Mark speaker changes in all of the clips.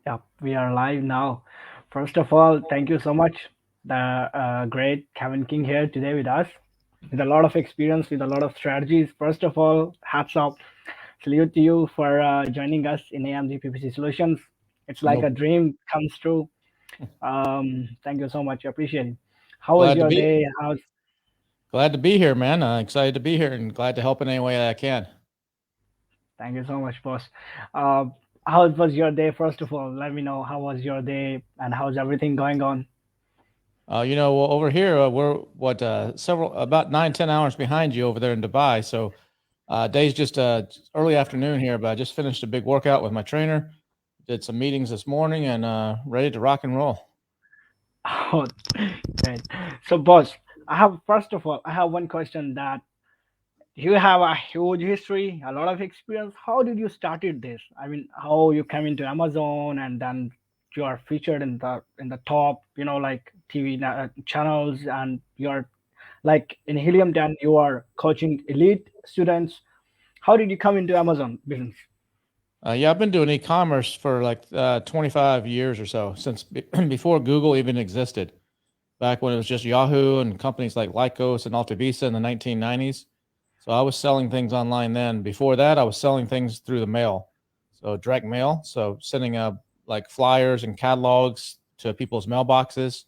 Speaker 1: Yeah, we are live now. First of all, thank you so much, the great Kevin King here today with us, with a lot of experience, with a lot of strategies. First of all, hats off, salute to you for joining us in AMG PPC Solutions. It's like
Speaker 2: No,
Speaker 1: a dream comes true. Thank you so much. Appreciate it. How was
Speaker 2: glad to
Speaker 1: your
Speaker 2: be
Speaker 1: day? How's
Speaker 2: glad to be here, man. Excited to be here and glad to help in any way that I can.
Speaker 1: Thank you so much, boss. Uh, how was your day? First of all, let me know how was your day and how's everything going on.
Speaker 2: Well, over here we're several about 9-10 hours behind you over there in Dubai. So day's just early afternoon here, but I just finished a big workout with my trainer. Did some meetings this morning and ready to rock and roll.
Speaker 1: Oh, great. So, boss, I have one question that you have a huge history, a lot of experience. How did you started this? I mean, how you came into Amazon and then you are featured in the top, like TV channels, and you're like in Helium 10, you are coaching elite students. How did you come into Amazon business?
Speaker 2: Yeah, I've been doing e-commerce for like 25 years or so since before Google even existed. Back when it was just Yahoo and companies like Lycos and Altavisa in the 1990s. So I was selling things online then. Before that, I was selling things through the mail, so direct mail. So sending like flyers and catalogs to people's mailboxes.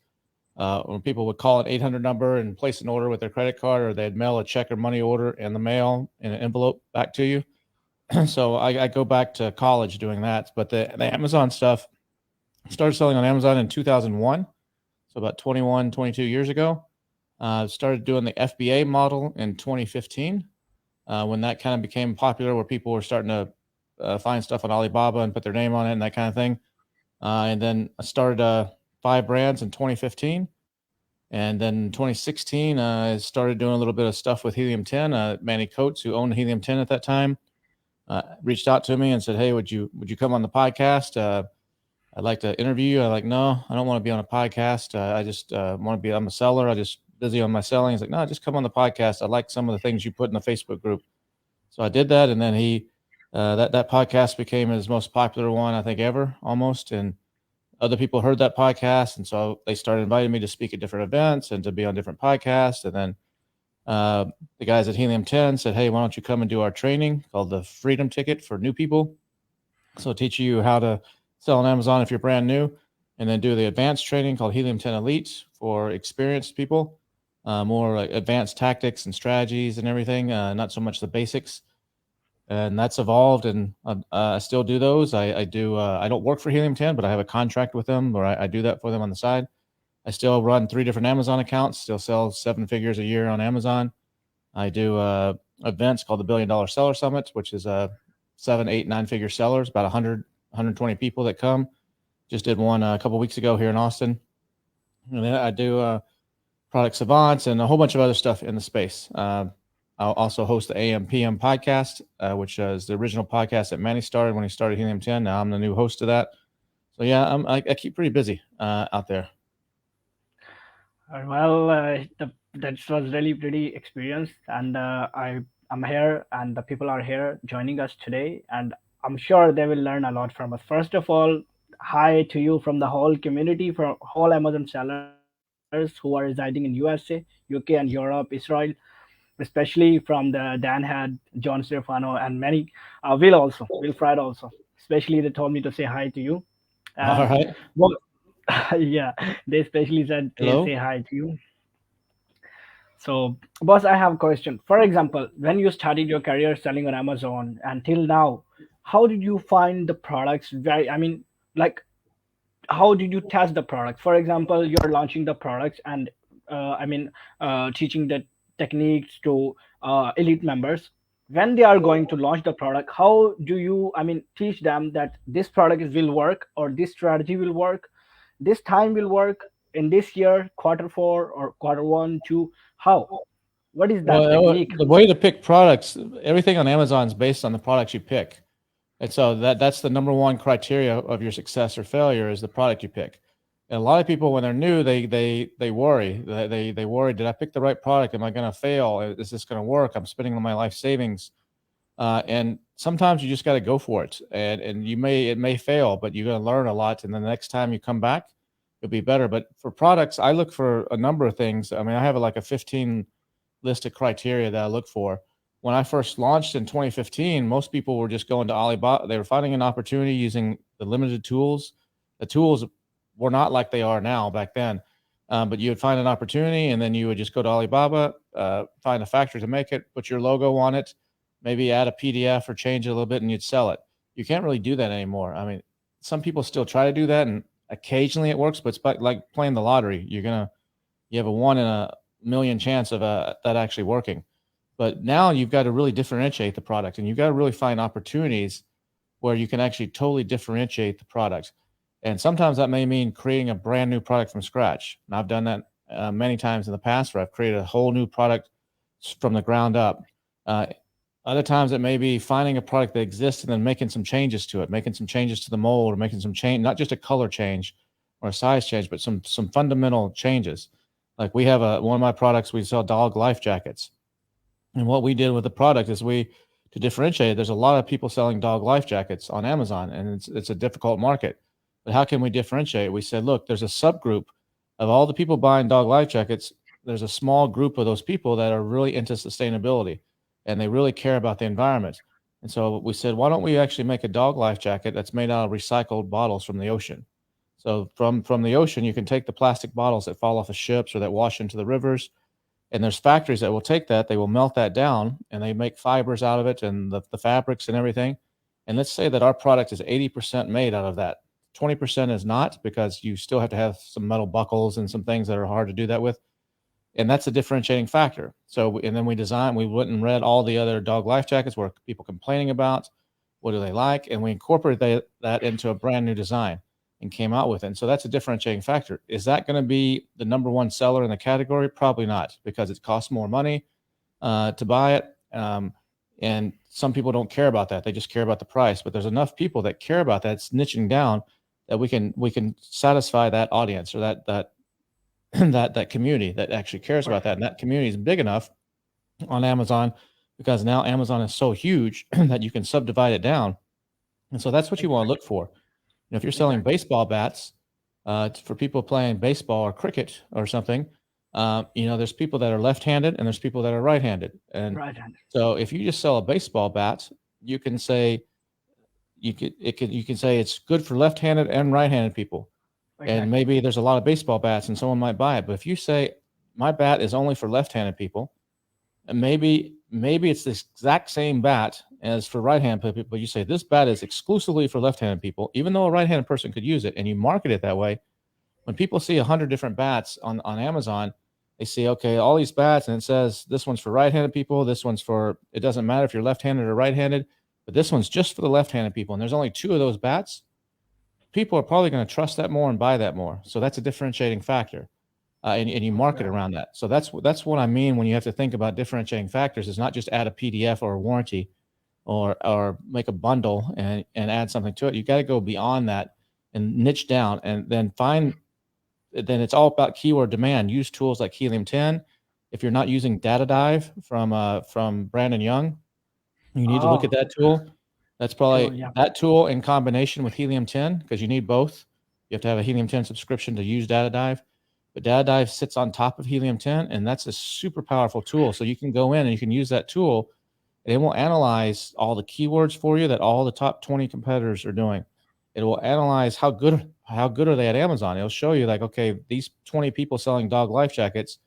Speaker 2: When people would call an 800 number and place an order with their credit card, or they'd mail a check or money order in the mail in an envelope back to you. So I go back to college doing that. But the Amazon stuff started selling on Amazon in 2001, so about 21, 22 years ago. Started doing the FBA model in 2015 when that kind of became popular, where people were starting to find stuff on Alibaba and put their name on it and that kind of thing. And then I started 5 brands in 2015. And then in 2016, I started doing a little bit of stuff with Helium 10. Manny Coates, who owned Helium 10 at that time, reached out to me and said, "Hey, would you come on the podcast? I'd like to interview you." I'm like, "No, I don't want to be on a podcast. I just want to be. I'm a seller. I just busy on my selling." He's like, "No, just come on the podcast. I like some of the things you put in the Facebook group." So I did that, and then that podcast became his most popular one I think ever, almost. And other people heard that podcast, and so they started inviting me to speak at different events and to be on different podcasts. And then uh, the guys at Helium 10 said, "Hey, why don't you come and do our training called the Freedom Ticket for new people?" So teach you how to sell on Amazon if you're brand new, and then do the advanced training called Helium 10 Elite for experienced people, more like advanced tactics and strategies and everything, not so much the basics. And that's evolved, and I still do those. I do. I don't work for Helium 10, but I have a contract with them, or I do that for them on the side. I still run 3 different Amazon accounts. Still sell 7 figures a year on Amazon. I do events called the $1 Billion Seller Summit, which is 7, 8, 9 figure sellers, about 100, 120 people that come. Just did one a couple weeks ago here in Austin. And then I do product savants and a whole bunch of other stuff in the space. I'll also host the AM/PM podcast, which is the original podcast that Manny started when he started Helium 10. Now I'm the new host of that. So yeah, I keep pretty busy out there.
Speaker 1: That was really pretty experience, and I'm here, and the people are here joining us today, and I'm sure they will learn a lot from us. First of all, hi to you from the whole community, from whole Amazon sellers who are residing in USA, UK, and Europe, Israel, especially from the Dan Head, John Stefano, and many. Will Fried also. Especially they told me to say hi to you,
Speaker 2: All
Speaker 1: and
Speaker 2: right.
Speaker 1: well, yeah, they especially said to say
Speaker 2: Hello.
Speaker 1: hi to you. So, boss, I have a question. For example, when you started your career selling on Amazon until now, how did you find the products? Like, how did you test the product? For example, you're launching the products and, teaching the techniques to elite members. When they are going to launch the product, how do you, teach them that this product will work, or this strategy will work, this time will work in this year, quarter four or quarter one, two? How? What is that
Speaker 2: Well,
Speaker 1: technique?
Speaker 2: the way to pick products, everything on Amazon is based on the products you pick. And so that's the number one criteria of your success or failure is the product you pick. And a lot of people, when they're new, they worry. They worry. Did I pick the right product? Am I going to fail? Is this going to work? I'm spending all my life savings. And sometimes you just got to go for it, and it may fail, but you're going to learn a lot, and then the next time you come back, you'll be better. But for products, I look for a number of things. I mean, I have like a 15 list of criteria that I look for. When I first launched in 2015, most people were just going to Alibaba. They were finding an opportunity using the limited tools. The tools were not like they are now back then. But you would find an opportunity, and then you would just go to Alibaba, find a factory to make it, put your logo on it, maybe add a PDF or change it a little bit, and you'd sell it. You can't really do that anymore. I mean, some people still try to do that, and occasionally it works, but it's like playing the lottery. You have a 1 in a million chance of that actually working. But now you've got to really differentiate the product, and you've got to really find opportunities where you can actually totally differentiate the product. And sometimes that may mean creating a brand new product from scratch. And I've done that many times in the past, where I've created a whole new product from the ground up. Uh, Other times it may be finding a product that exists and then making some changes to it, making some changes to the mold, or making some change, not just a color change or a size change, but some fundamental changes. Like we have one of my products, we sell dog life jackets. And what we did with the product is to differentiate, there's a lot of people selling dog life jackets on Amazon, and it's a difficult market. But how can we differentiate? We said, look, there's a subgroup of all the people buying dog life jackets. There's a small group of those people that are really into sustainability, and they really care about the environment. And so we said, why don't we actually make a dog life jacket that's made out of recycled bottles from the ocean? So from the ocean, you can take the plastic bottles that fall off of ships or that wash into the rivers, and there's factories that will take that, they will melt that down, and they make fibers out of it and the fabrics and everything. And let's say that our product is 80% made out of that. 20% is not, because you still have to have some metal buckles and some things that are hard to do that with. And that's a differentiating factor. So, and then we went and read all the other dog life jackets, where people complaining about, what do they like? And we incorporated that into a brand new design and came out with it. And so that's a differentiating factor. Is that going to be the number one seller in the category? Probably not, because it costs more money to buy it. And some people don't care about that. They just care about the price. But there's enough people that care about that. It's niching down, that we can satisfy that audience, or that that community that actually cares about that. And that community is big enough on Amazon, because now Amazon is so huge that you can subdivide it down. And so that's what you want to look for. If you're selling baseball bats for people playing baseball or cricket or something, there's people that are left-handed and there's people that are right-handed. And
Speaker 1: Right-handed.
Speaker 2: so if you just sell a baseball bat, you can say you can say it's good for left-handed and right-handed people.
Speaker 1: Exactly.
Speaker 2: And maybe there's a lot of baseball bats and someone might buy it. But if you say my bat is only for left-handed people, and maybe it's the exact same bat as for right-handed people, but you say this bat is exclusively for left-handed people, even though a right-handed person could use it, and you market it that way. When people see 100 different bats on Amazon, they see, okay, all these bats, and it says this one's for right-handed people, this one's for, it doesn't matter if you're left-handed or right-handed, but this one's just for the left-handed people, and there's only 2 of those bats. People are probably going to trust that more and buy that more. So that's a differentiating factor, and you market around that. So that's what I mean when you have to think about differentiating factors. Is not just add a PDF or a warranty, or make a bundle and add something to it. You got to go beyond that and niche down, and then then it's all about keyword demand. Use tools like Helium 10. If you're not using Data Dive from Brandon Young, you need to look at that tool. That's probably that tool in combination with Helium 10, because you need both. You have to have a Helium 10 subscription to use Data Dive. But Data Dive sits on top of Helium 10, and that's a super powerful tool. So you can go in and you can use that tool, and it will analyze all the keywords for you that all the top 20 competitors are doing. It will analyze how good are they at Amazon. It'll show you, like, okay, these 20 people selling dog life jackets,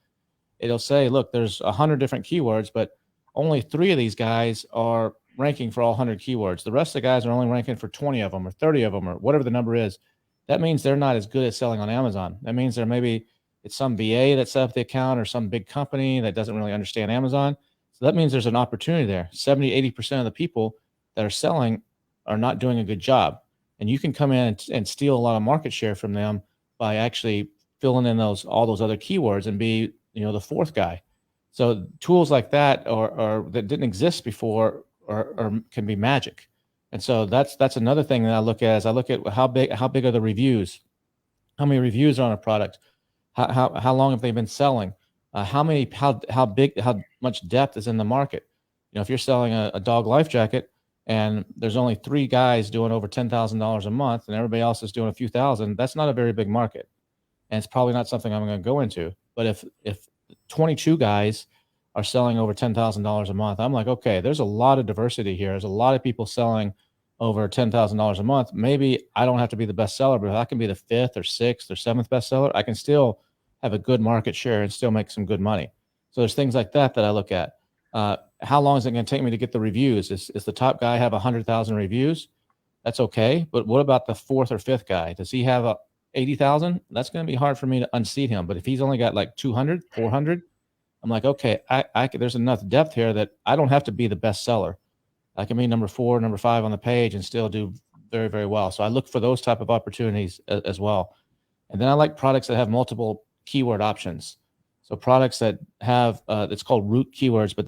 Speaker 2: it'll say, look, there's 100 different keywords, but only 3 of these guys are ranking for all 100 keywords. The rest of the guys are only ranking for 20 of them or 30 of them or whatever the number is. That means they're not as good at selling on Amazon. That means it's some VA that set up the account, or some big company that doesn't really understand Amazon. So that means there's an opportunity there. 70, 80% of the people that are selling are not doing a good job. And you can come in and steal a lot of market share from them by actually filling in all those other keywords and be, the 4th guy. So tools like that, or that didn't exist before, or can be magic. And so that's another thing that I look at. Is I look at how big are the reviews, how many reviews are on a product, how long have they been selling, how much depth is in the market. If you're selling a dog life jacket and there's only 3 guys doing over $10,000 a month and everybody else is doing a few thousand, that's not a very big market, and it's probably not something I'm going to go into. But if 22 guys are selling over $10,000 a month, I'm like, okay, there's a lot of diversity here. There's a lot of people selling over $10,000 a month. Maybe I don't have to be the best seller, but if I can be the fifth or sixth or seventh best seller, I can still have a good market share and still make some good money. So there's things like that that I look at. How long is it going to take me to get the reviews? Is the top guy have 100,000 reviews? That's okay. But what about the fourth or fifth guy? Does he have 80,000? That's going to be hard for me to unseat him. But if he's only got like 200, 400, I'm like, okay, there's enough depth here that I don't have to be the best seller. I can be number 4, number 5 on the page and still do very, very well. So I look for those type of opportunities as well. And then I like products that have multiple keyword options. So products that have it's called root keywords, but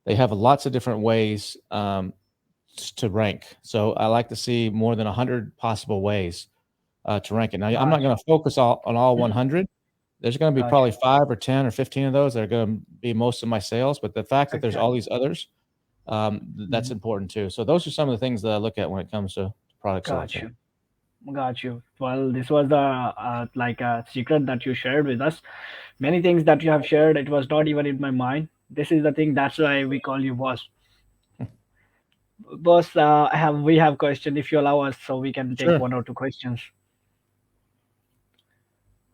Speaker 2: they have lots of different ways to rank. So I like to see more than 100 possible ways to rank it. Now I'm not
Speaker 1: Gotcha.
Speaker 2: going to focus on all 100. There's going to be
Speaker 1: Gotcha.
Speaker 2: probably 5 or 10 or 15 of those that are going to be most of my sales. But the fact that there's all
Speaker 1: Exactly.
Speaker 2: these others, that's
Speaker 1: Mhm.
Speaker 2: important too. So those are some of the things that I look at when it comes to product
Speaker 1: Got
Speaker 2: selection.
Speaker 1: you. Got you. Well, this was the like a secret that you shared with us. Many things that you have shared, it was not even in my mind. This is the thing. That's why we call you boss. Boss, we have question. If you allow us, so we can take
Speaker 2: Sure.
Speaker 1: one or two questions.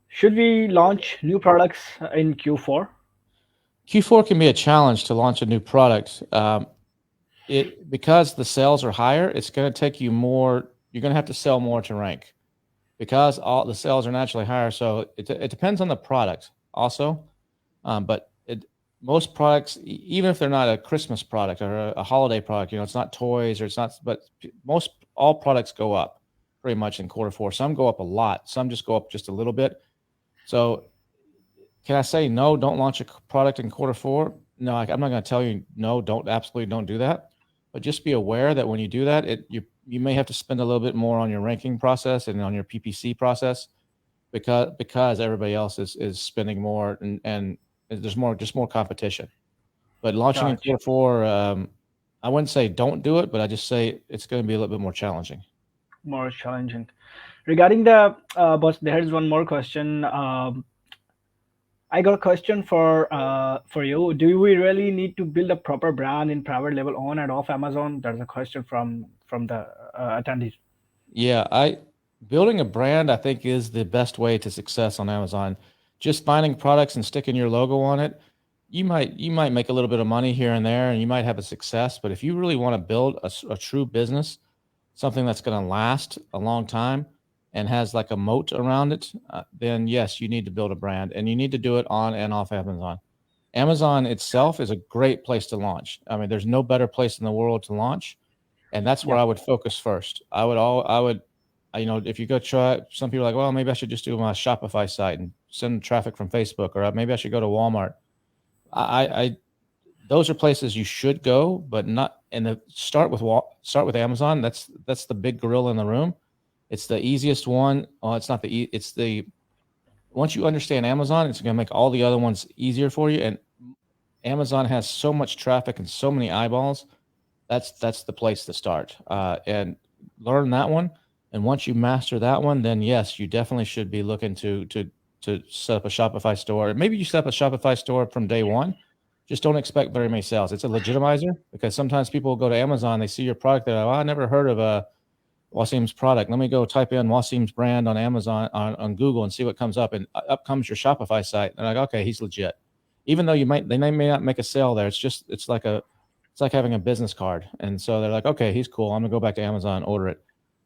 Speaker 1: Should we launch new products in Q4?
Speaker 2: Q4 can be a challenge to launch a new product. It because the sales are higher, it's going to take you more. You're going to have to sell more to rank because all the sales are naturally higher. So it depends on the product also. But most products, even if they're not a Christmas product or a holiday product, it's not toys or it's not. But most all products go up pretty much in quarter 4. Some go up a lot. Some just go up just a little bit. So can I say no? Don't launch a product in quarter 4. No, I'm not going to tell you no. Absolutely don't do that. But just be aware that when you do that, you may have to spend a little bit more on your ranking process and on your PPC process because everybody else is spending more and there's more competition. But launching in
Speaker 1: Gotcha.
Speaker 2: quarter 4, I wouldn't say don't do it, but I just say it's going to be a little bit more challenging.
Speaker 1: More challenging. Regarding the boss, there is one more question. I got a question for you. Do we really need to build a proper brand in private label on and off Amazon? There's a question from the attendees.
Speaker 2: Yeah, I building a brand I think is the best way to success on Amazon. Just finding products and sticking your logo on it, you might make a little bit of money here and there, and you might have a success. But if you really want to build a true business, something that's going to last a long time and has like a moat around it, then yes, you need to build a brand, and you need to do it on and off Amazon. Amazon itself is a great place to launch. I mean, there's no better place in the world to launch, and that's where
Speaker 1: Yep.
Speaker 2: I would focus first. If you go try, some people are like, well, maybe I should just do my Shopify site and send traffic from Facebook, or maybe I should go to Walmart. I those are places you should go, but not. And start with Amazon. That's the big gorilla in the room. It's the easiest one. Well, it's not it's the once you understand Amazon, it's going to make all the other ones easier for you. And Amazon has so much traffic and so many eyeballs. That's the place to start and learn that one. And once you master that one, then yes, you definitely should be looking to set up a Shopify store. Maybe you set up a Shopify store from day one. Just don't expect very many sales. It's a legitimizer because sometimes people go to Amazon, they see your product, they're like, oh, I never heard of a Wasim's product. Let me go type in Wasim's brand on Amazon on Google and see what comes up. And up comes your Shopify site. And like, okay, he's legit. Even though they may not make a sale there. It's like having a business card. And so they're like, okay, he's cool. I'm gonna go back to Amazon and order it.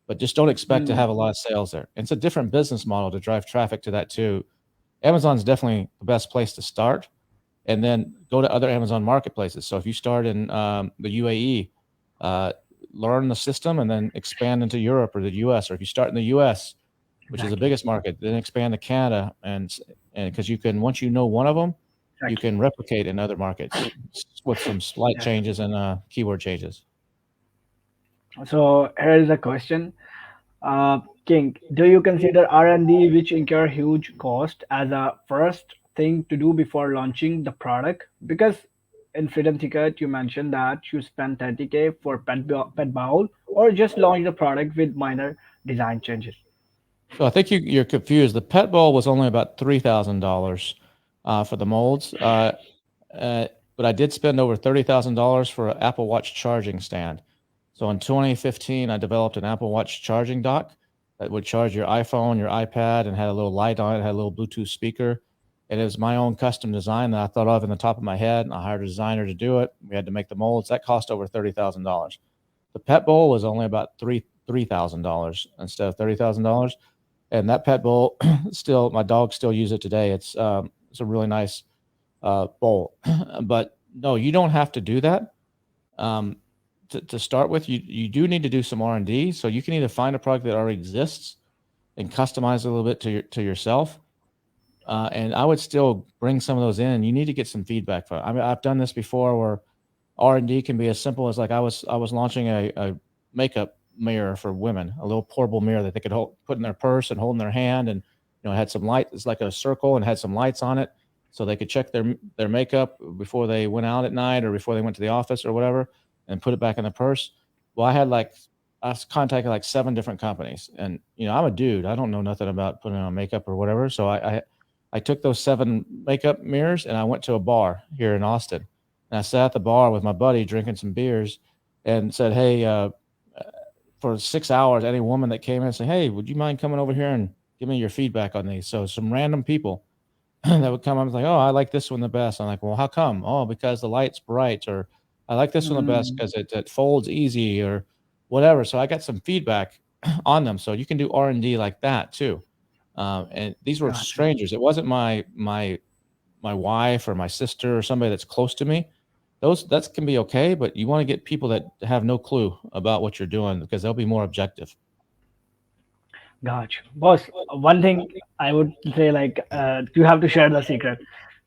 Speaker 2: But just don't expect to have
Speaker 1: Mm,
Speaker 2: a lot of sales there. And it's a different business model to drive traffic to that too. Amazon's definitely the best place to start, and then go to other Amazon marketplaces. So if you start in the UAE, uh, learn the system and then expand into Europe or the US. Or if you start in the US, which is the
Speaker 1: exactly.
Speaker 2: biggest market, then expand to Canada, and because you can once you know one of them, you
Speaker 1: Exactly.
Speaker 2: can replicate in other markets with some slight
Speaker 1: Exactly.
Speaker 2: changes and keyword changes.
Speaker 1: So here is a question. King, do you consider R&D, which incur huge cost, as a first thing to do before launching the product? Because in Freedom Ticket, you mentioned that you spent 30K for pet bowl, or just launched the product with minor design changes.
Speaker 2: So I think you're confused. The pet bowl was only about $3,000 for the molds, uh, but I did spend over $30,000 for an Apple Watch charging stand. So in 2015, I developed an Apple Watch charging dock that would charge your iPhone, your iPad, and had a little light on it, had a little Bluetooth speaker. And it was my own custom design that I thought of in the top of my head. And I hired a designer to do it. We had to make the molds. That cost over $30,000. The pet bowl was only about $3,000 instead of $30,000. And that pet bowl, still, my dogs still use it today. It's a really nice bowl. But no, you don't have to do that. To start with, you do need to do some R&D. So you can either find a product that already exists and customize it a little bit to yourself. And I would still bring some of those in. You need to get some feedback from it. I mean, I've done this before where R&D can be as simple as like I was launching a makeup mirror for women, a little portable mirror that they could put in their purse and hold in their hand, and it had some light. It's like a circle and had some lights on it, so they could check their makeup before they went out at night or before they went to the office or whatever, and put it back in the purse. Well, I contacted like 7 different companies, and I'm a dude. I don't know nothing about putting on makeup or whatever, so I took those 7 makeup mirrors and I went to a bar here in Austin, and I sat at the bar with my buddy drinking some beers, and said, "Hey, for 6 hours, any woman that came in and said, 'Hey, would you mind coming over here and give me your feedback on these?'" So some random people that would come up and like, "Oh, I like this one the best." I'm like, "Well, how come?" "Oh, because the light's bright," or "I like this one the best
Speaker 1: Mm,
Speaker 2: because it folds easy," or whatever. So I got some feedback on them. So you can do R&D like that too. And these were
Speaker 1: gotcha.
Speaker 2: strangers. It wasn't my wife or my sister or somebody that's close to me. Those that can be okay, but you want to get people that have no clue about what you're doing because they'll be more objective.
Speaker 1: Gotcha. Boss, one thing I would say, like, you have to share the secret,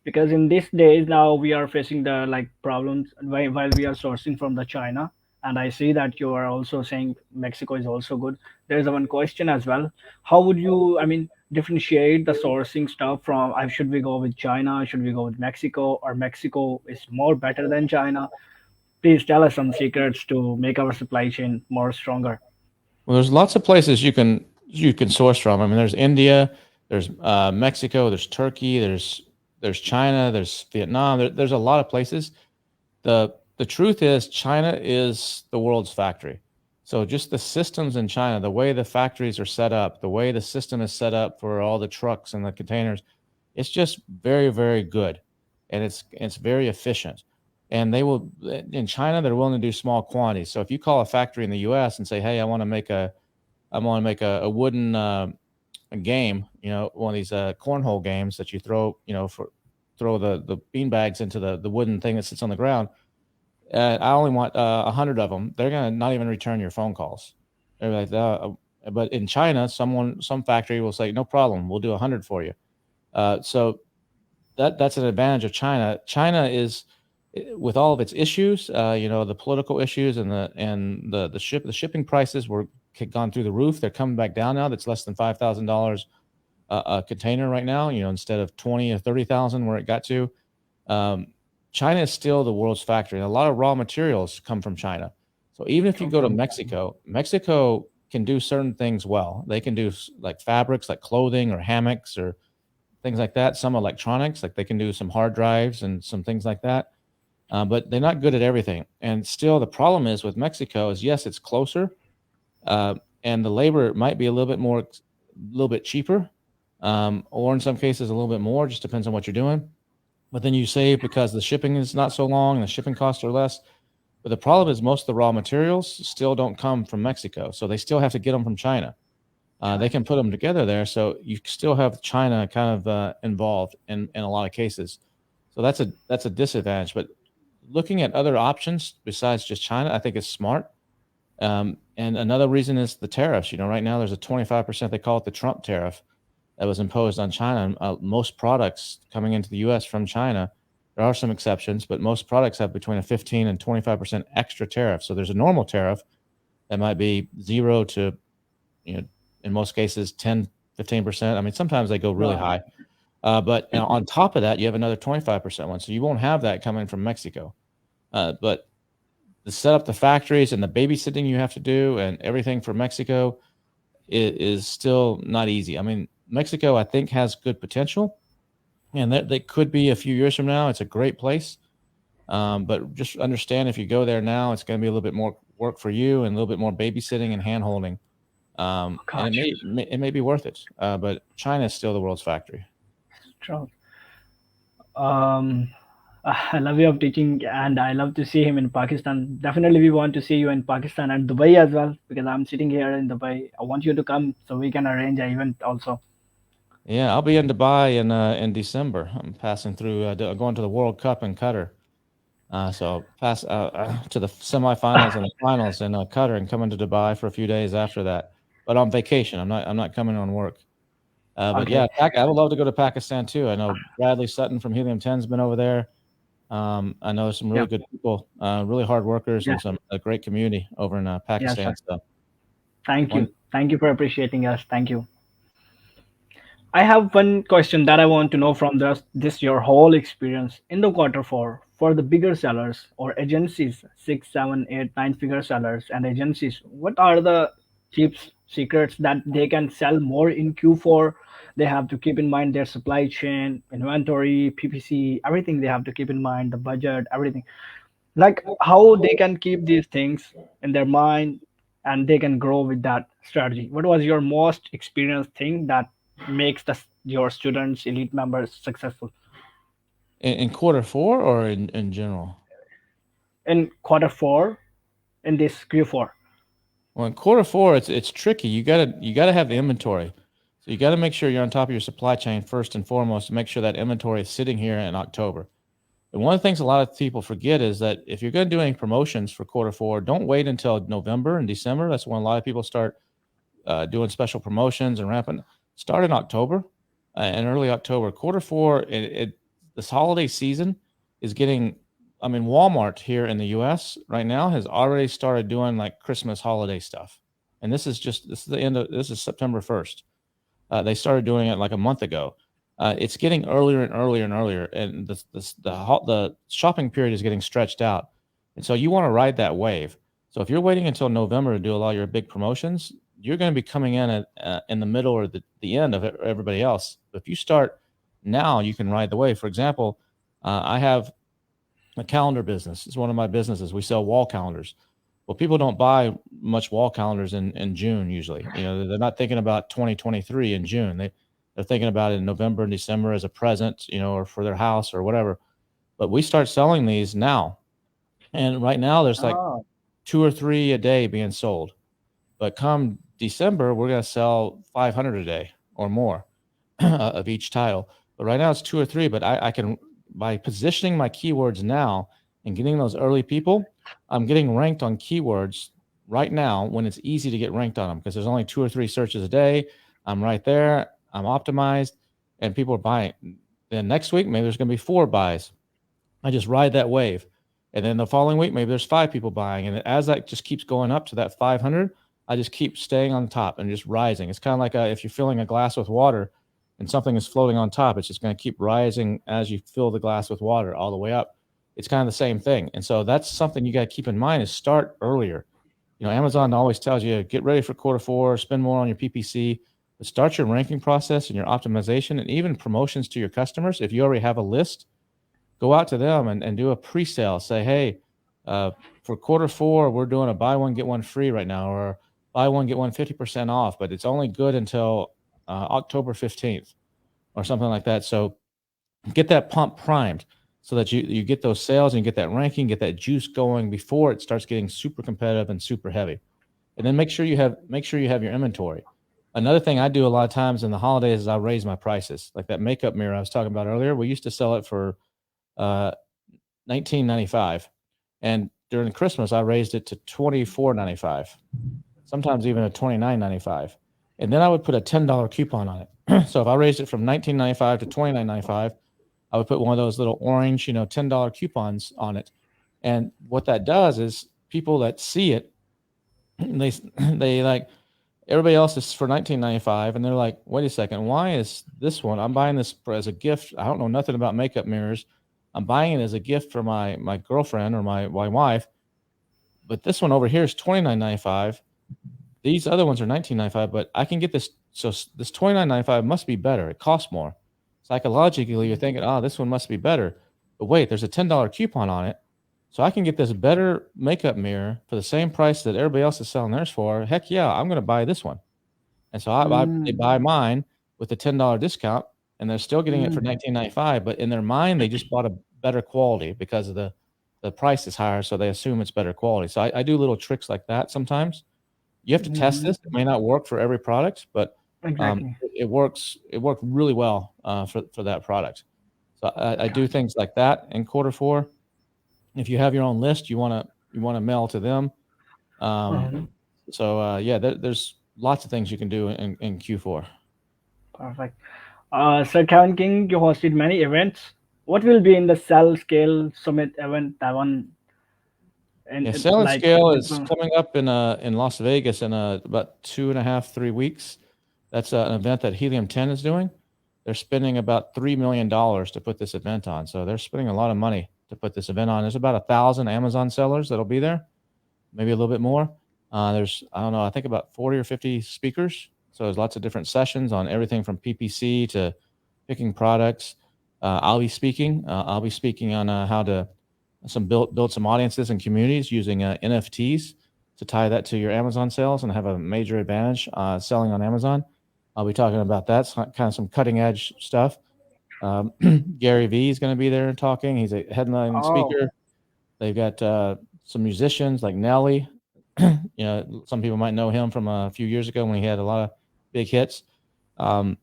Speaker 1: because in these days now we are facing the like problems while we are sourcing from the China, and I see that you are also saying Mexico is also good. There is one question as well. How would you, I mean, differentiate the sourcing stuff from? Should we go with China? Should we go with Mexico? Or Mexico is more better than China? Please tell us some secrets to make our supply chain more stronger.
Speaker 2: Well, there's lots of places you can source from. I mean, there's India, there's Mexico, there's Turkey, there's China, there's Vietnam. There's a lot of places. The truth is, China is the world's factory. So just the systems in China, the way the factories are set up, the way the system is set up for all the trucks and the containers, it's just very, very good, and it's very efficient. And they will in China, they're willing to do small quantities. So if you call a factory in the U.S. and say, "Hey, I want to make a wooden a game, one of these cornhole games that you throw, throw the bean bags into the wooden thing that sits on the ground. I only want 100 of them." They're gonna not even return your phone calls. They're like, but in China, some factory will say, "No problem, we'll do 100 for you." So that's an advantage of China. China is, with all of its issues, the political issues and the shipping prices had gone through the roof. They're coming back down now. That's less than $5,000 a container right now. Instead of 20 or 30,000 where it got to. Um, China is still the world's factory, and a lot of raw materials come from China. So even if you
Speaker 1: Come
Speaker 2: go to
Speaker 1: from
Speaker 2: Mexico can do certain things well. They can do like fabrics, like clothing or hammocks or things like that. Some electronics, like they can do some hard drives and some things like that. But they're not good at everything. And still, the problem is with Mexico is, yes, it's closer, and the labor might be a little bit cheaper, or in some cases a little bit more. Just depends on what you're doing. But then you save because the shipping is not so long and the shipping costs are less. But the problem is most of the raw materials still don't come from Mexico, so they still have to get them from China. They
Speaker 1: China.
Speaker 2: can put them together there, so you still have China kind of involved in a lot of cases. So that's a disadvantage. But looking at other options besides just China, I think is smart. And another reason is the tariffs. Right now there's a 25%, they call it the Trump tariff, that was imposed on China. Most products coming into the U.S. from China, there are some exceptions, but most products have between a 15 and 25% extra tariff. So there's a normal tariff that might be 0 to, you know, in most cases 10, 15%. I mean, sometimes they go really
Speaker 1: Right.
Speaker 2: high. But on top of that, you have another 25% one. So you won't have that coming from Mexico. But to set up the factories and the babysitting you have to do and everything for Mexico is still not easy. I mean, Mexico, I think, has good potential, and that they could be a few years from now. It's a great place. But just understand if you go there now, it's going to be a little bit more work for you and a little bit more babysitting and hand holding. And
Speaker 1: Gotcha.
Speaker 2: it may be worth it. But China is still the world's factory.
Speaker 1: True. Um, I love your teaching, and I love to see him in Pakistan. Definitely, we want to see you in Pakistan and Dubai as well, because I'm sitting here in Dubai. I want you to come so we can arrange an event also.
Speaker 2: Yeah, I'll be in Dubai in December. I'm passing through, going to the World Cup in Qatar. So pass to the semifinals and the finals in Qatar, and coming to Dubai for a few days after that. But on vacation, I'm not coming on work. But
Speaker 1: Okay.
Speaker 2: yeah, I would love to go to Pakistan too. I know Bradley Sutton from Helium 10's been over there. I know some
Speaker 1: Yeah.
Speaker 2: really good people, really hard workers,
Speaker 1: Yeah.
Speaker 2: and some a great community over in
Speaker 1: Yes, sir.
Speaker 2: Pakistan. So
Speaker 1: Thank
Speaker 2: one,
Speaker 1: you. Thank you for appreciating us. Thank you. I have one question that I want to know from this your whole experience in the quarter four for the bigger sellers or agencies, six, seven, eight, nine-figure sellers and agencies. What are the tips, secrets that they can sell more in Q4? They have to keep in mind their supply chain, inventory, PPC, everything they have to keep in mind, the budget, everything. Like how they can keep these things in their mind and they can grow with that strategy. What was your most experienced thing that makes your students elite members successful
Speaker 2: in quarter four or in general.
Speaker 1: in quarter four, in this Q4?
Speaker 2: Well, in quarter four, it's tricky. You gotta have the inventory. So you got to make sure you're on top of your supply chain first and foremost to make sure that inventory is sitting here in October. And one of the things a lot of people forget is that if you're going to do any promotions for quarter four, don't wait until November and December. That's when a lot of people start doing special promotions and ramping. Start in October and early October. Quarter four, this holiday season is getting. I mean, Walmart here in the U.S. right now has already started doing like Christmas holiday stuff, and this is the end of this is September 1st. They started doing it like a month ago. It's getting earlier and earlier and earlier, and the shopping period is getting stretched out. And so you want to ride that wave. So if you're waiting until November to do a lot of your big promotions, you're going to be coming in at in the middle or the end of everybody else. But if you start now, you can ride the wave. For example, I have a calendar business. It's one of my businesses. We sell wall calendars. Well, people don't buy much wall calendars in June usually. You know, they're not thinking about 2023 in June. They're thinking about it in November and December as a present, you know, or for their house or whatever. But we start selling these now. And right now there's like
Speaker 1: Oh,
Speaker 2: two or three a day being sold. But come December, we're going to sell 500 a day or more of each tile. But right now it's two or three. But I can, by positioning my keywords now and getting those early people, I'm getting ranked on keywords right now when it's easy to get ranked on them because there's only two or three searches a day. I'm right there. I'm optimized and people are buying. Then next week, maybe there's going to be 4 buys. I just ride that wave. And then the following week, maybe there's 5 people buying. And as that just keeps going up to that 500, I just keep staying on top and just rising. It's kind of like if you're filling a glass with water and something is floating on top, it's just going to keep rising as you fill the glass with water all the way up. It's kind of the same thing. And so that's something you got to keep in mind is start earlier. You know, Amazon always tells you get ready for quarter four, spend more on your PPC, but start your ranking process and your optimization and even promotions to your customers. If you already have a list, go out to them and do a pre-sale. Say, hey, for quarter four, we're doing a buy one, get one free right now, or buy one, get one 50% off, but it's only good until October 15th or something like that. So get that pump primed so that you get those sales and you get that ranking, get that juice going before it starts getting super competitive and super heavy. And then make sure you have your inventory. Another thing I do a lot of times in the holidays is I raise my prices. Like that makeup mirror I was talking about earlier, we used to sell it for uh, 19.95, and during Christmas I raised it to 24.95, sometimes even at 29.95, and then I would put a $10 coupon on it. So if I raised it from 19.95 to 29.95, I would put one of those little orange, you know, $10 coupons on it. And what that does is people that see it, they they like everybody else is for 19.95, and they're like, wait a second, why is this one? I'm buying this as a gift. I don't know nothing about makeup mirrors. I'm buying it as a gift for my girlfriend or my wife. But this one over here is $29.95. These other ones are $19.95, but I can get this. So this $29.95 must be better. It costs more. Psychologically, you're thinking, oh, this one must be better. But wait, there's a $10 coupon on it. So I can get this better makeup mirror for the same price that everybody else is selling theirs for. Heck yeah, I'm going to buy this one. And so they buy
Speaker 1: Mm,
Speaker 2: mine with a $10 discount, and they're still getting it for
Speaker 1: mm,
Speaker 2: $19.95. But in their mind, they just bought a better quality because of the price is higher, so they assume it's better quality. So I do little tricks like that sometimes. You have to test
Speaker 1: mm,
Speaker 2: this. It may not work for every product, but
Speaker 1: exactly.
Speaker 2: it works. It worked really well for that product. So I do
Speaker 1: Gotcha.
Speaker 2: things like that in quarter four. If you have your own list, you want to mail to them. Um,
Speaker 1: Mhm.
Speaker 2: yeah, there's lots of things you can do in Q4.
Speaker 1: Perfect. Sir Kevin King, you hosted many events. What will be in the Cell Scale Summit event that one
Speaker 2: Yeah,
Speaker 1: and
Speaker 2: Sail and
Speaker 1: like
Speaker 2: Scale
Speaker 1: this
Speaker 2: is
Speaker 1: one?
Speaker 2: coming up in Las Vegas in about 2.5, 3 weeks. That's an event that Helium 10 is doing. They're spending about $3 million to put this event on. So they're spending a lot of money to put this event on. There's about 1,000 Amazon sellers that'll be there, maybe a little bit more. There's, I don't know, I think about 40 or 50 speakers. So there's lots of different sessions on everything from PPC to picking products. I'll be speaking. I'll be speaking on how to build some audiences and communities using NFTs to tie that to your Amazon sales and have a major advantage selling on Amazon. I'll be talking about that, kind of some cutting edge stuff. Um, Gary Vee is going to be there and talking. He's a headline
Speaker 1: Oh,
Speaker 2: speaker. They've got some musicians like Nelly. Some people might know him from a few years ago when he had a lot of big hits.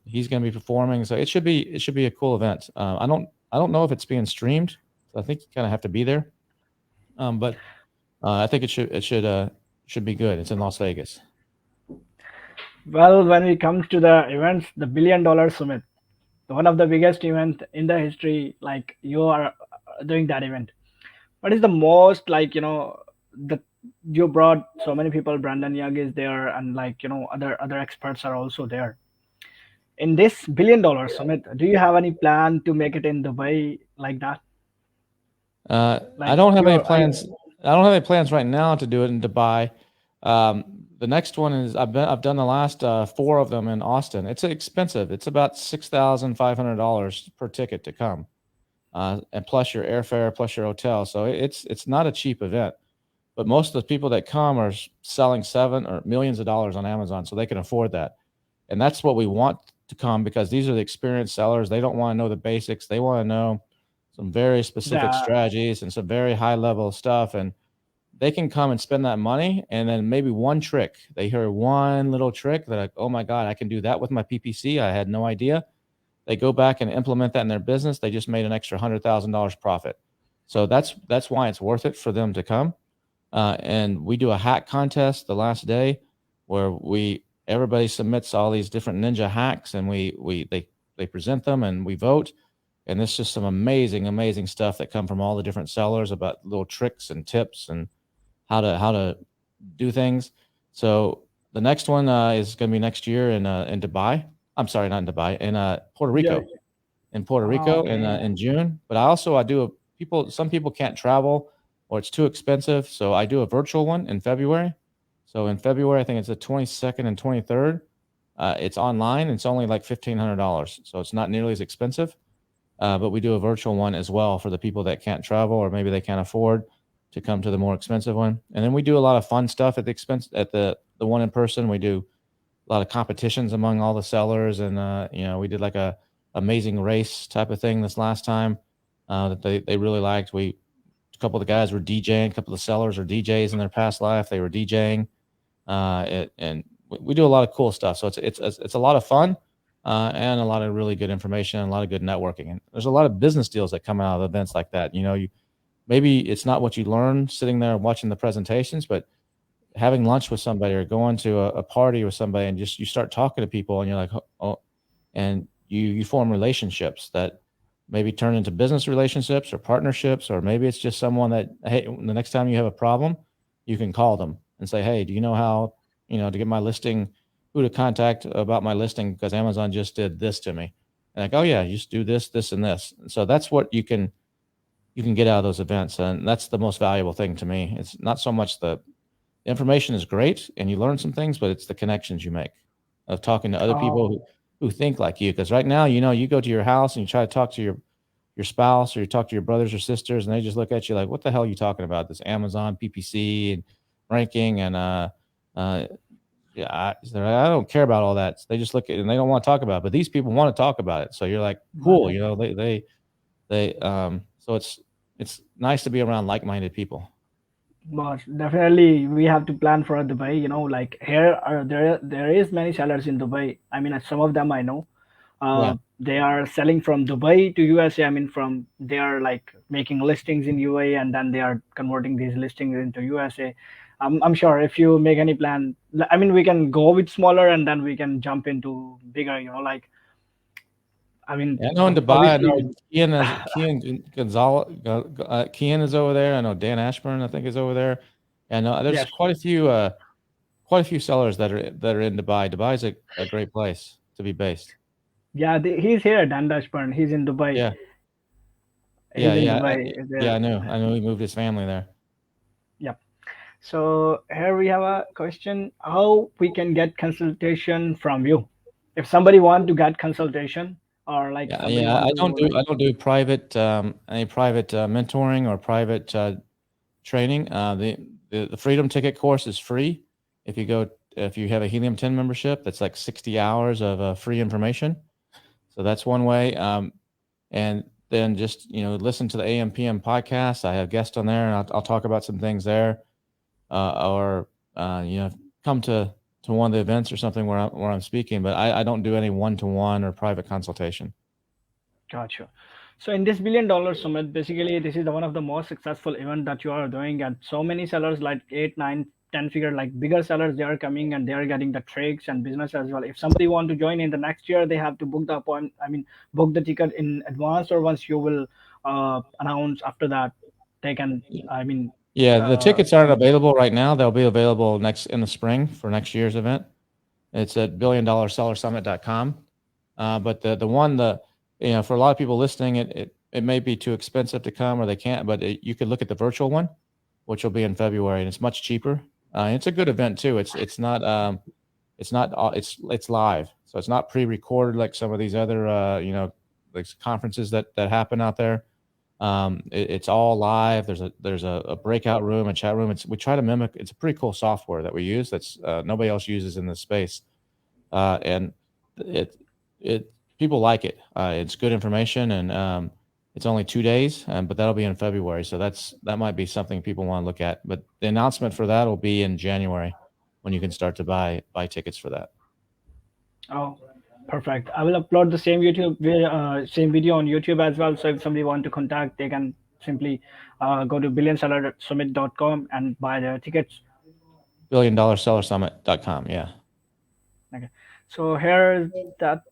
Speaker 2: He's going to be performing, so it should be a cool event. I don't know if it's being streamed, so I think you kind of have to be there. But I think it should be good. It's in Las Vegas.
Speaker 1: well, when it comes to the events, the $1 billion Summit, one of the biggest event in the history, like you are doing that event. What is the most like the you brought so many people. Brandon Young is there, and like other experts are also there in this $1 billion summit. Do you have any plan to make it in Dubai like that?
Speaker 2: I
Speaker 1: Like
Speaker 2: don't have any
Speaker 1: you're, I
Speaker 2: plans. I don't have any plans right now to do it in Dubai. The next one is I've done the last four of them in Austin. It's expensive. It's about $6,500 per ticket to come, and plus your airfare, plus your hotel. So it's not a cheap event. But most of the people that come are selling seven or millions of dollars on Amazon, so they can afford that. And that's what we want to come because these are the experienced sellers. They don't want to know the basics. They want to know some very specific
Speaker 1: the
Speaker 2: strategies and some very high level stuff. And they can come and spend that money. And then maybe one trick, they hear one little trick. They're like, oh my God, I can do that with my PPC. I had no idea. They go back and implement that in their business. They just made an extra $100,000 profit. So that's why it's worth it for them to come. And we do a hack contest the last day where everybody submits all these different ninja hacks, and they present them and we vote. And there's just some amazing stuff that come from all the different sellers about little tricks and tips and how to do things. So the next one is going to be next year in Dubai. I'm sorry, not in Dubai, in Puerto
Speaker 1: yeah.
Speaker 2: Rico. In Puerto
Speaker 1: Oh,
Speaker 2: Rico
Speaker 1: okay.
Speaker 2: in June. But I do some people can't travel or it's too expensive, so I do a virtual one in February. So in February, I think it's the 22nd and 23rd. It's online. It's only like $1,500, so it's not nearly as expensive. But we do a virtual one as well for the people that can't travel or maybe they can't afford to come to the more expensive one. And then we do a lot of fun stuff at the one in person. We do a lot of competitions among all the sellers, and we did like a amazing race type of thing this last time that they really liked. A couple of the guys were DJing, a couple of the sellers are DJs in their past life. They were DJing, and we do a lot of cool stuff. So it's a lot of fun, and a lot of really good information and a lot of good networking. And there's a lot of business deals that come out of events like that. Maybe it's not what you learn sitting there watching the presentations, but having lunch with somebody or going to a party with somebody and just you start talking to people and you're like, oh, and you form relationships that maybe turn into business relationships or partnerships, or maybe it's just someone that, hey, the next time you have a problem, you can call them and say, hey, do you know how, to get my listing, who to contact about my listing because Amazon just did this to me. And like, oh yeah, you just do this, this, and this. And so that's what you can you can get out of those events, and that's the most valuable thing to me. It's not so much the information is great and you learn some things, but it's the connections you make of talking to other people
Speaker 1: Oh,
Speaker 2: who think like you. Because right now, you go to your house and you try to talk to your spouse or you talk to your brothers or sisters, and they just look at you like, "What the hell are you talking about? This Amazon PPC and ranking and uh, yeah, I don't care about all that." They just look at it and they don't want to talk about it. But these people want to talk about it. So you're like,
Speaker 1: got
Speaker 2: cool,
Speaker 1: it.
Speaker 2: so it's nice to be around like-minded people.
Speaker 1: But definitely we have to plan for Dubai. Like here are there is many sellers in Dubai. I mean, some of them I know.
Speaker 2: Yeah.
Speaker 1: They are selling from Dubai to USA. I mean, from they are like making listings in UAE and then they are converting these listings into USA. I'm sure if you make any plan, I mean, we can go with smaller and then we can jump into bigger. Like I mean,
Speaker 2: Yeah, I know in Dubai, I know
Speaker 1: obviously,
Speaker 2: Kian Gonzalez, Kian is over there. I know Dan Ashburn, I think, is over there. And there's
Speaker 1: yes,
Speaker 2: quite a few sellers that are in Dubai. Dubai is a great place to be based.
Speaker 1: yeah, he's here, Dan Dashburn. He's in Dubai.
Speaker 2: Yeah,
Speaker 1: He's
Speaker 2: yeah,
Speaker 1: in
Speaker 2: yeah,
Speaker 1: Dubai.
Speaker 2: yeah.
Speaker 1: There.
Speaker 2: I know he moved his family there.
Speaker 1: Yep. So here we have a question: how we can get consultation from you? If somebody want to get consultation, or like
Speaker 2: Yeah,
Speaker 1: somebody
Speaker 2: yeah.
Speaker 1: want to like,
Speaker 2: I don't do private any private mentoring or private training. The Freedom Ticket course is free. If you have a Helium 10 membership, that's like 60 hours of free information. So that's one way. And then just listen to the AM/PM podcast. I have guests on there, and I'll talk about some things there. Or come to one of the events or something where I'm speaking. But I don't do any one-to-one or private consultation.
Speaker 1: gotcha. So in this billion-dollar summit, basically this is one of the most successful event that you are doing, and so many sellers like 8, 9, 10 figure like bigger sellers they are coming and they are getting the tricks and business as well. If somebody want to join in the next year, they have to book the appointment. I mean, book the ticket in advance, or once you will announce after that, they can. I mean,
Speaker 2: Yeah, the
Speaker 1: uh,
Speaker 2: tickets aren't available right now. They'll be available next in the spring for next year's event. It's at billiondollarsellersummit.com. But for a lot of people listening, it may be too expensive to come or they can't, but you could look at the virtual one, which will be in February, and it's much cheaper. It's a good event too. It's live, so it's not pre-recorded like some of these other like conferences that happen out there. It's all live. There's a breakout room, a chat room. We try to mimic. It's a pretty cool software that we use that's nobody else uses in this space, and it it people like it. It's good information, and it's only 2 days, but that'll be in February. So that might be something people want to look at. But the announcement for that will be in January, when you can start to buy tickets for that.
Speaker 1: oh, perfect. I will upload the same video on YouTube as well. So if somebody want to contact, they can simply go to billionsellersummit.com and buy their tickets.
Speaker 2: billiondollarsellersummit.com. Yeah.
Speaker 1: Okay. So here that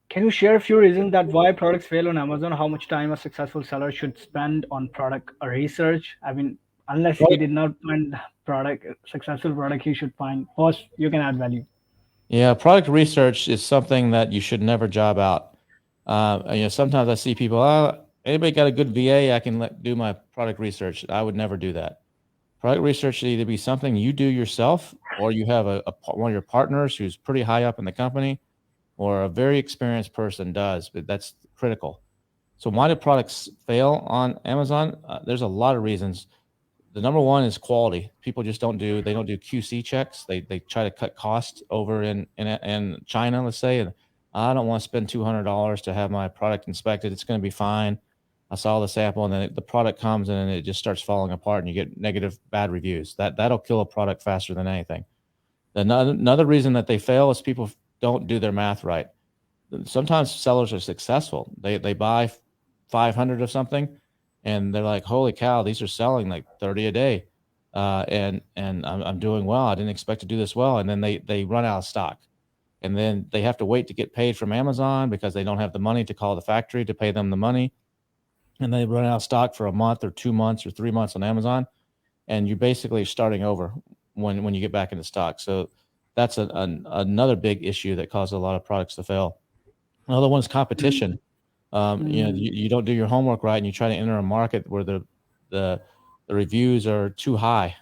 Speaker 1: can you share a few reasons that why products fail on Amazon? How much time a successful seller should spend on product research? I mean, unless he did not find product successful product, he should find first. You can add value.
Speaker 2: Yeah, product research is something that you should never job out. Sometimes I see people, anybody got a good VA, I can do my product research. I would never do that. Product research should either be something you do yourself, or you have one of your partners who's pretty high up in the company, or a very experienced person does, but that's critical. So why do products fail on Amazon? There's a lot of reasons. The number one is quality. People just don't do QC checks. They try to cut costs over in China, let's say, and I don't want to spend $200 to have my product inspected. It's going to be fine. I saw the sample, and then the product comes in and it just starts falling apart, and you get negative, bad reviews. That'll kill a product faster than anything. Another reason that they fail is people don't do their math right. Sometimes sellers are successful. They buy 500 of something, and they're like, "Holy cow, these are selling like 30 a day, and I'm doing well. I didn't expect to do this well." And then they run out of stock, and then they have to wait to get paid from Amazon because they don't have the money to call the factory to pay them the money, and they run out of stock for a month or 2 months or 3 months on Amazon, and you're basically starting over when you get back into stock. So that's another big issue that causes a lot of products to fail. Another one is competition.
Speaker 1: Mm,
Speaker 2: You don't do your homework right, and you try to enter a market where the the reviews are too high,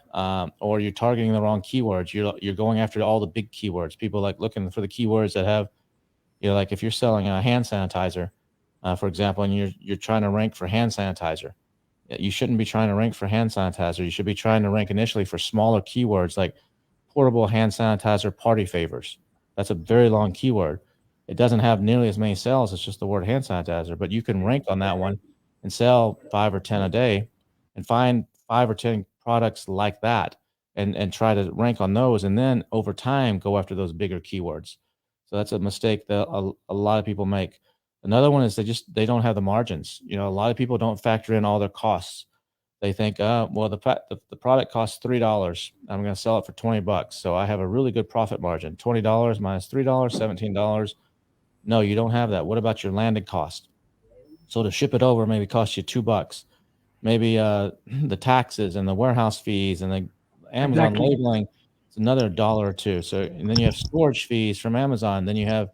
Speaker 2: or you're targeting the wrong keywords. You're going after all the big keywords. People like looking for the keywords that have, like if you're selling a hand sanitizer, for example, and you're trying to rank for hand sanitizer, you shouldn't be trying to rank for hand sanitizer. You should be trying to rank initially for smaller keywords like portable hand sanitizer party favors. That's a very long keyword. It doesn't have nearly as many sales. It's just the word hand sanitizer, but you can rank on that one and sell 5 or 10 a day and find 5 or 10 products like that and try to rank on those. And then over time, go after those bigger keywords. So that's a mistake that a lot of people make. Another one is they don't have the margins. A lot of people don't factor in all their costs. They think, well, the product costs $3. I'm going to sell it for $20, so I have a really good profit margin. $20 minus $3, $17. No, you don't have that. What about your landing cost? So to ship it over maybe costs you $2. Maybe the taxes and the warehouse fees and the Amazon
Speaker 1: exactly.
Speaker 2: labeling, it's another dollar or two. So and then you have storage fees from Amazon. Then you have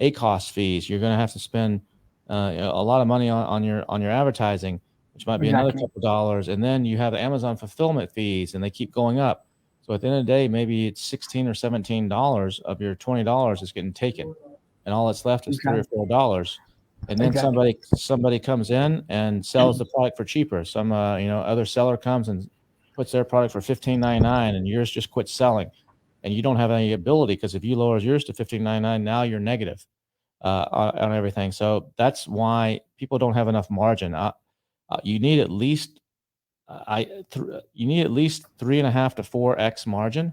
Speaker 2: ACOS fees. You're going to have to spend a lot of money on your advertising, which might be another
Speaker 1: Exactly.
Speaker 2: couple dollars. And then you have the Amazon fulfillment fees, and they keep going up. So at the end of the day, maybe it's $16 or $17 of your $20 is getting taken, and all that's left is $3 or $4. And then
Speaker 1: Exactly.
Speaker 2: somebody comes in and sells the product for cheaper. Some other seller comes and puts their product for $15.99, and yours just quits selling, and you don't have any ability, because if you lower yours to $15.99, now you're negative on everything. So that's why people don't have enough margin. You need at least you need at least 3.5 to 4x margin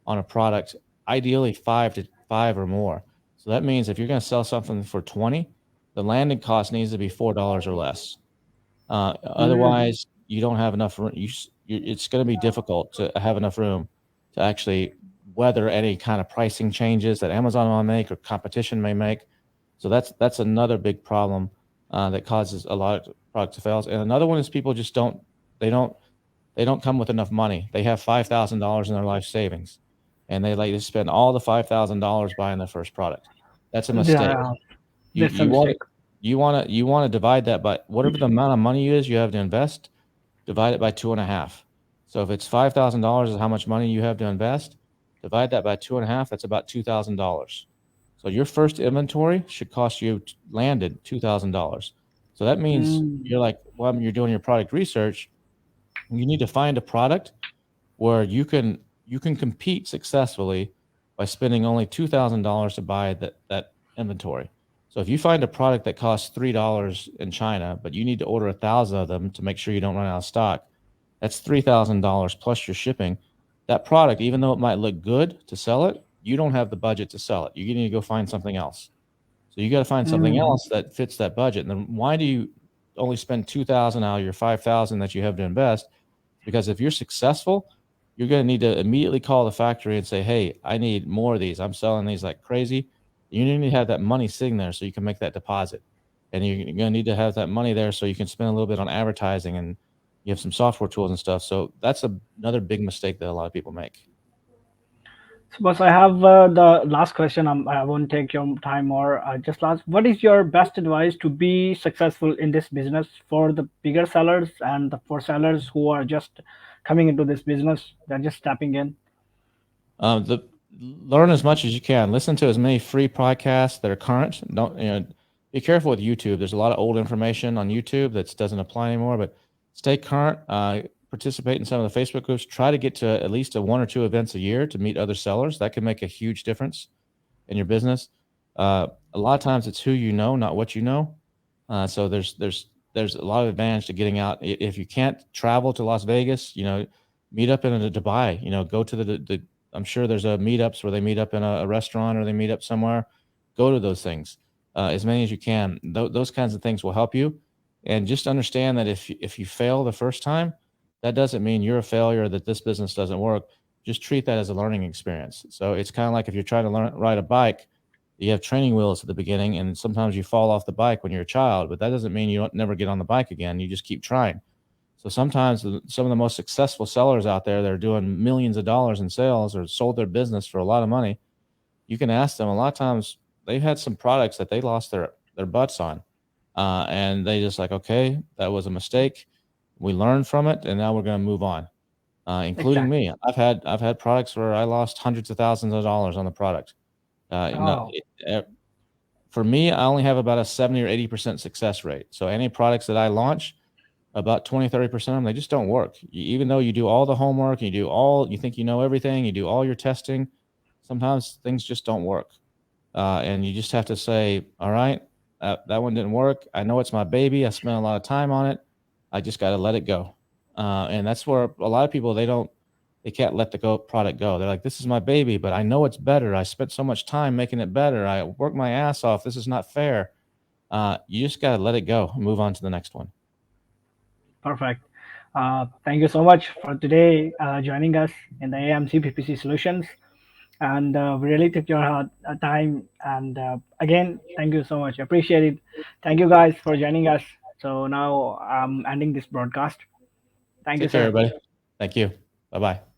Speaker 2: on a product, ideally 5 or more. So that means if you're going to sell something for 20, the landing cost needs to be $4 or less.
Speaker 1: Mm,
Speaker 2: Otherwise, you don't have enough room. It's going to be difficult to have enough room to actually weather any kind of pricing changes that Amazon will make or competition may make. So that's another big problem that causes a lot of products to fail. And another one is people just they don't they don't come with enough money. They have $5,000 in their life savings, and they like to spend all the $5,000 buying their first product. That's a mistake.
Speaker 1: yeah,
Speaker 2: You
Speaker 1: that's a
Speaker 2: you want
Speaker 1: mistake.
Speaker 2: to divide that by whatever the amount of money is you have to invest, divide it by 2.5. So if it's $5,000 is how much money you have to invest, divide that by 2.5. That's about $2,000. So your first inventory should cost you landed $2,000. So that means
Speaker 1: Mm,
Speaker 2: you're like, well, you're doing your product research. You need to find a product where you can compete successfully by spending only $2,000 to buy that inventory. So if you find a product that costs $3 in China, but you need to order 1,000 of them to make sure you don't run out of stock, that's $3,000 plus your shipping. That product, even though it might look good to sell it, you don't have the budget to sell it. You need to go find something else. So you got to find something
Speaker 1: mm.
Speaker 2: else that fits that budget. And then why do you only spend 2,000 out of your 5,000 that you have to invest? Because if you're successful, you're going to need to immediately call the factory and say, "Hey, I need more of these. I'm selling these like crazy." You need to have that money sitting there so you can make that deposit, and you're going to need to have that money there so you can spend a little bit on advertising, and you have some software tools and stuff. So that's another big mistake that a lot of people make.
Speaker 1: So, boss, I have the last question. I won't take your time more. Just last, what is your best advice to be successful in this business for the bigger sellers and for sellers who are just coming into this business? They're just stepping in.
Speaker 2: The Learn as much as you can. Listen to as many free podcasts that are current. Don't be careful with YouTube. There's a lot of old information on YouTube that doesn't apply anymore. But stay current. Participate in some of the Facebook groups. Try to get to at least one or two events a year to meet other sellers. That can make a huge difference in your business. A lot of times it's who you know, not what you know. So there's a lot of advantage to getting out. If you can't travel to Las Vegas, meet up in a Dubai. Go to the I'm sure there's a meetups where they meet up in a restaurant or they meet up somewhere. Go to those things as many as you can. Those kinds of things will help you. And just understand that if you fail the first time, that doesn't mean you're a failure, that this business doesn't work. Just treat that as a learning experience. So it's kind of like if you're trying to ride a bike, you have training wheels at the beginning, and sometimes you fall off the bike when you're a child, but that doesn't mean you don't never get on the bike again. You just keep trying. So sometimes some of the most successful sellers out there that are doing millions of dollars in sales or sold their business for a lot of money, you can ask them. A lot of times they've had some products that they lost their butts on, And they just like, okay, that was a mistake. We learned from it, and now we're going to move on. Including
Speaker 1: Exactly.
Speaker 2: me, I've had products where I lost hundreds of thousands of dollars on the product.
Speaker 1: Oh,
Speaker 2: For me, I only have about a 70 or 80% success rate. So any products that I launch, about 20, 30% of them, they just don't work. Even though you do all the homework, you think you know everything, you do all your testing, sometimes things just don't work. And you just have to say, all right, that one didn't work. I know it's my baby. I spent a lot of time on it. I just got to let it go. And that's where a lot of people, they can't let the product go. They're like, this is my baby, but I know it's better. I spent so much time making it better. I worked my ass off. This is not fair. You just got to let it go and move on to the next one.
Speaker 1: perfect. Thank you so much for today joining us in the AMC PPC Solutions. And we really took your time. And again, thank you so much. Appreciate it. Thank you guys for joining us. So now I'm ending this broadcast. Thank you,
Speaker 2: Take care,
Speaker 1: sir.
Speaker 2: everybody. Thank you. Bye bye.